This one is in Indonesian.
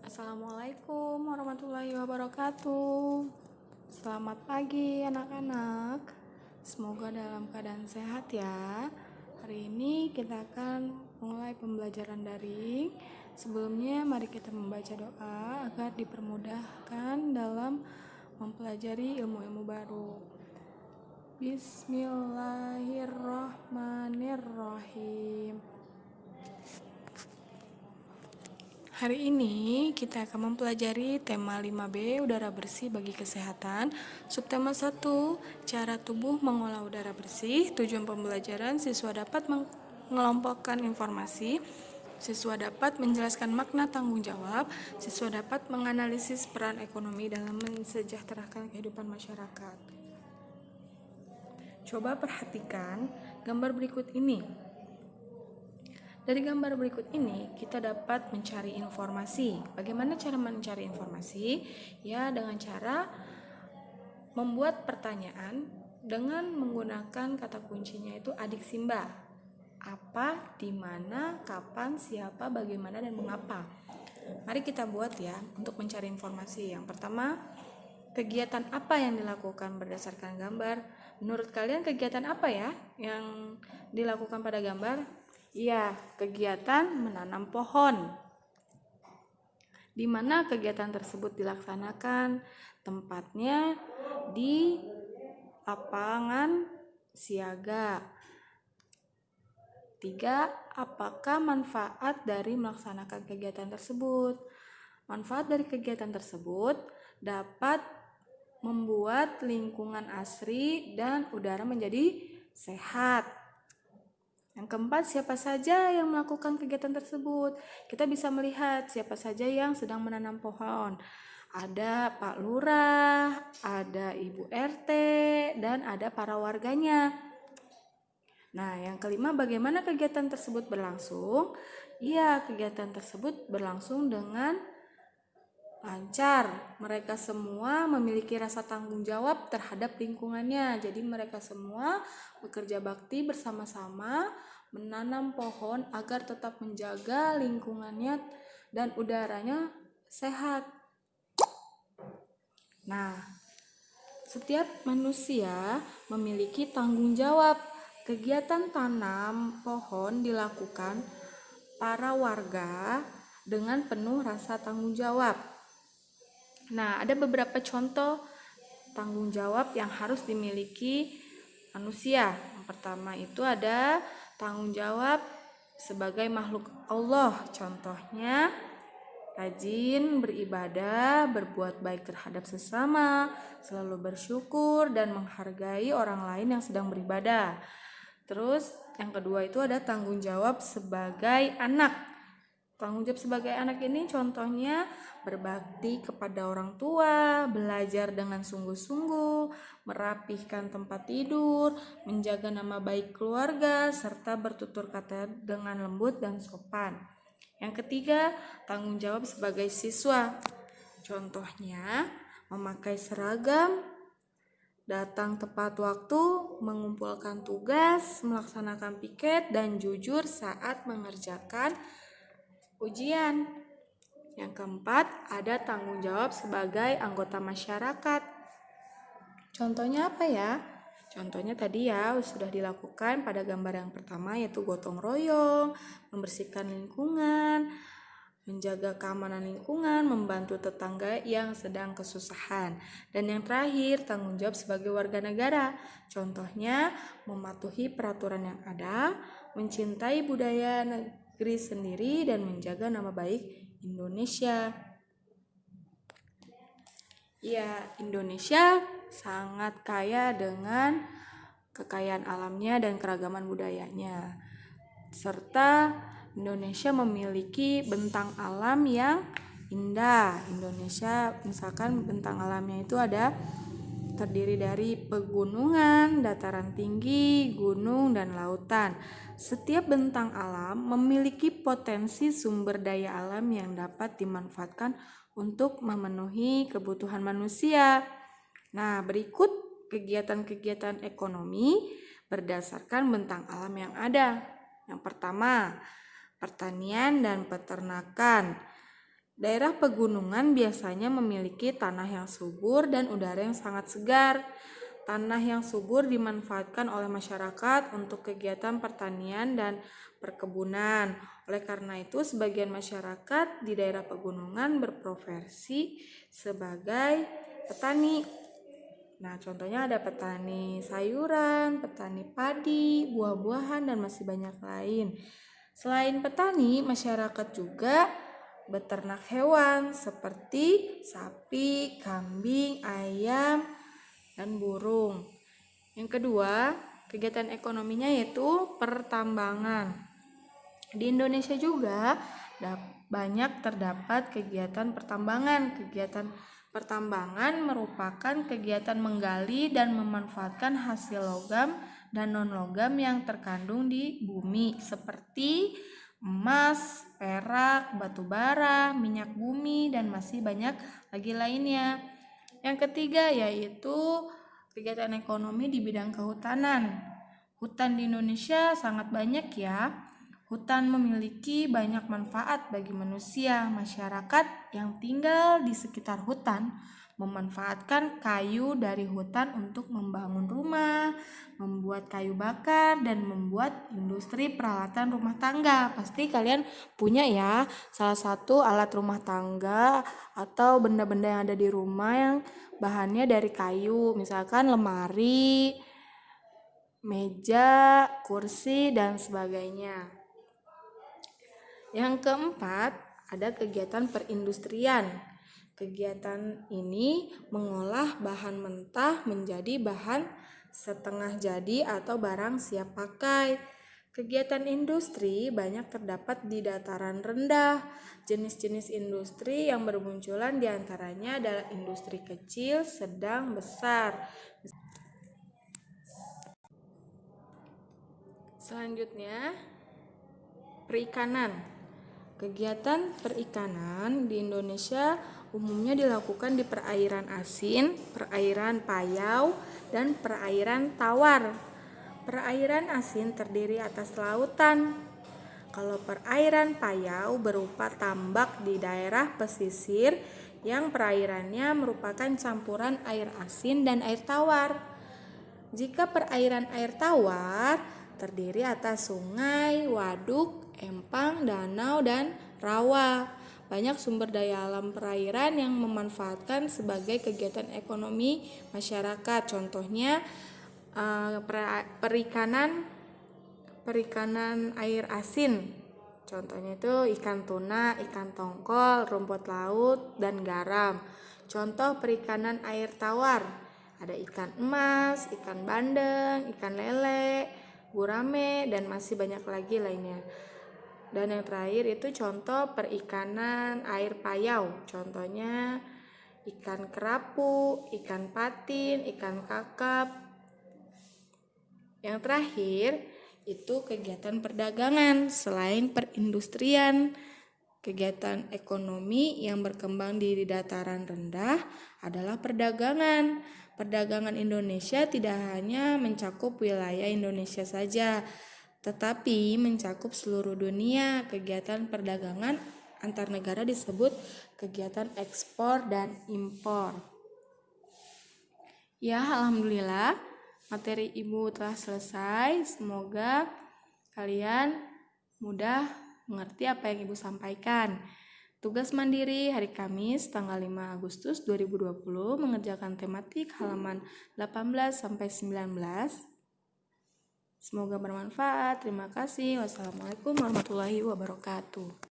Assalamualaikum warahmatullahi wabarakatuh. Selamat pagi anak-anak. Semoga dalam keadaan sehat ya. Hari ini kita akan mulai pembelajaran daring. Sebelumnya mari kita membaca doa agar dipermudahkan dalam mempelajari ilmu-ilmu baru. Bismillahirrahmanirrahim. Hari ini kita akan mempelajari tema 5B udara bersih bagi kesehatan. Subtema 1, cara tubuh mengolah udara bersih. Tujuan pembelajaran, siswa dapat mengelompokkan informasi, siswa dapat menjelaskan makna tanggung jawab, siswa dapat menganalisis peran ekonomi dalam mensejahterakan kehidupan masyarakat. Coba perhatikan gambar berikut ini. Dari gambar berikut ini, kita dapat mencari informasi. Bagaimana cara mencari informasi? Ya, dengan cara membuat pertanyaan dengan menggunakan kata kuncinya itu adik Simba. Apa, di mana, kapan, siapa, bagaimana, dan mengapa. Mari kita buat ya untuk mencari informasi. Yang pertama, kegiatan apa yang dilakukan berdasarkan gambar? Menurut kalian kegiatan apa ya yang dilakukan pada gambar? Iya, kegiatan menanam pohon. Di mana kegiatan tersebut dilaksanakan? Tempatnya di lapangan siaga. 3. Apakah manfaat dari melaksanakan kegiatan tersebut? Manfaat dari kegiatan tersebut dapat membuat lingkungan asri dan udara menjadi sehat. Yang keempat, siapa saja yang melakukan kegiatan tersebut? Kita bisa melihat siapa saja yang sedang menanam pohon. Ada Pak Lurah, ada Ibu RT, dan ada para warganya. Nah, yang kelima, bagaimana kegiatan tersebut berlangsung? Iya, kegiatan tersebut berlangsung dengan lancar. Mereka semua memiliki rasa tanggung jawab terhadap lingkungannya. Jadi mereka semua bekerja bakti bersama-sama menanam pohon agar tetap menjaga lingkungannya dan udaranya sehat. Nah, setiap manusia memiliki tanggung jawab. Kegiatan tanam pohon dilakukan para warga dengan penuh rasa tanggung jawab. Nah, ada beberapa contoh tanggung jawab yang harus dimiliki manusia. Yang pertama itu ada tanggung jawab sebagai makhluk Allah. Contohnya, rajin beribadah, berbuat baik terhadap sesama, selalu bersyukur dan menghargai orang lain yang sedang beribadah. Terus yang kedua itu ada tanggung jawab sebagai anak. Tanggung jawab sebagai anak ini contohnya berbakti kepada orang tua, belajar dengan sungguh-sungguh, merapihkan tempat tidur, menjaga nama baik keluarga, serta bertutur kata dengan lembut dan sopan. Yang ketiga, tanggung jawab sebagai siswa. Contohnya, memakai seragam, datang tepat waktu, mengumpulkan tugas, melaksanakan piket, dan jujur saat mengerjakan ujian. Yang keempat, ada tanggung jawab sebagai anggota masyarakat. Contohnya apa ya? Contohnya tadi ya sudah dilakukan pada gambar yang pertama, yaitu gotong royong, membersihkan lingkungan, menjaga keamanan lingkungan, membantu tetangga yang sedang kesusahan. Dan yang terakhir, tanggung jawab sebagai warga negara. Contohnya, mematuhi peraturan yang ada, mencintai budaya negeri sendiri, dan menjaga nama baik Indonesia. Ya, Indonesia sangat kaya dengan kekayaan alamnya dan keragaman budayanya. Serta Indonesia memiliki bentang alam yang indah. Indonesia misalkan bentang alamnya itu ada terdiri dari pegunungan, dataran tinggi, gunung, dan lautan. Setiap bentang alam memiliki potensi sumber daya alam yang dapat dimanfaatkan untuk memenuhi kebutuhan manusia. Nah, berikut kegiatan-kegiatan ekonomi berdasarkan bentang alam yang ada. Yang pertama, pertanian dan peternakan. Daerah pegunungan biasanya memiliki tanah yang subur dan udara yang sangat segar. Tanah yang subur dimanfaatkan oleh masyarakat untuk kegiatan pertanian dan perkebunan. Oleh karena itu, sebagian masyarakat di daerah pegunungan berprofesi sebagai petani. Nah, contohnya ada petani sayuran, petani padi, buah-buahan, dan masih banyak lain. Selain petani, masyarakat juga beternak hewan seperti sapi, kambing, ayam, dan burung. Yang kedua, kegiatan ekonominya yaitu pertambangan. Di Indonesia juga banyak terdapat kegiatan pertambangan. Kegiatan pertambangan merupakan kegiatan menggali dan memanfaatkan hasil logam dan non-logam yang terkandung di bumi seperti emas, perak, batu bara, minyak bumi, dan masih banyak lagi lainnya. Yang ketiga yaitu kegiatan ekonomi di bidang kehutanan. Hutan di Indonesia sangat banyak ya. Hutan memiliki banyak manfaat bagi manusia. Masyarakat yang tinggal di sekitar hutan memanfaatkan kayu dari hutan untuk membangun rumah, membuat kayu bakar, dan membuat industri peralatan rumah tangga. Pasti kalian punya ya salah satu alat rumah tangga atau benda-benda yang ada di rumah yang bahannya dari kayu, misalkan lemari, meja, kursi, dan sebagainya. Yang keempat, ada kegiatan perindustrian. Kegiatan ini mengolah bahan mentah menjadi bahan setengah jadi atau barang siap pakai. Kegiatan industri banyak terdapat di dataran rendah. Jenis-jenis industri yang bermunculan diantaranya adalah industri kecil, sedang, besar. Selanjutnya, perikanan. Kegiatan perikanan di Indonesia umumnya dilakukan di perairan asin, perairan payau, dan perairan tawar. Perairan asin terdiri atas lautan. Kalau perairan payau berupa tambak di daerah pesisir yang perairannya merupakan campuran air asin dan air tawar. Jika perairan air tawar terdiri atas sungai, waduk, empang, danau, dan rawa. Banyak sumber daya alam perairan yang memanfaatkan sebagai kegiatan ekonomi masyarakat. Contohnya perikanan air asin. Contohnya itu ikan tuna, ikan tongkol, rumput laut, dan garam. Contoh perikanan air tawar, ada ikan emas, ikan bandeng, ikan lele, gurame, dan masih banyak lagi lainnya. Dan yang terakhir itu contoh perikanan air payau. Contohnya ikan kerapu, ikan patin, ikan kakap. Yang terakhir itu kegiatan perdagangan. Selain perindustrian, kegiatan ekonomi yang berkembang di dataran rendah adalah perdagangan. Perdagangan Indonesia tidak hanya mencakup wilayah Indonesia saja, tetapi mencakup seluruh dunia. Kegiatan perdagangan antar negara disebut kegiatan ekspor dan impor. Ya, alhamdulillah materi Ibu telah selesai. Semoga kalian mudah mengerti apa yang Ibu sampaikan. Tugas mandiri hari Kamis tanggal 5 Agustus 2020 mengerjakan tematik halaman 18 sampai 19. Semoga bermanfaat. Terima kasih. Wassalamualaikum warahmatullahi wabarakatuh.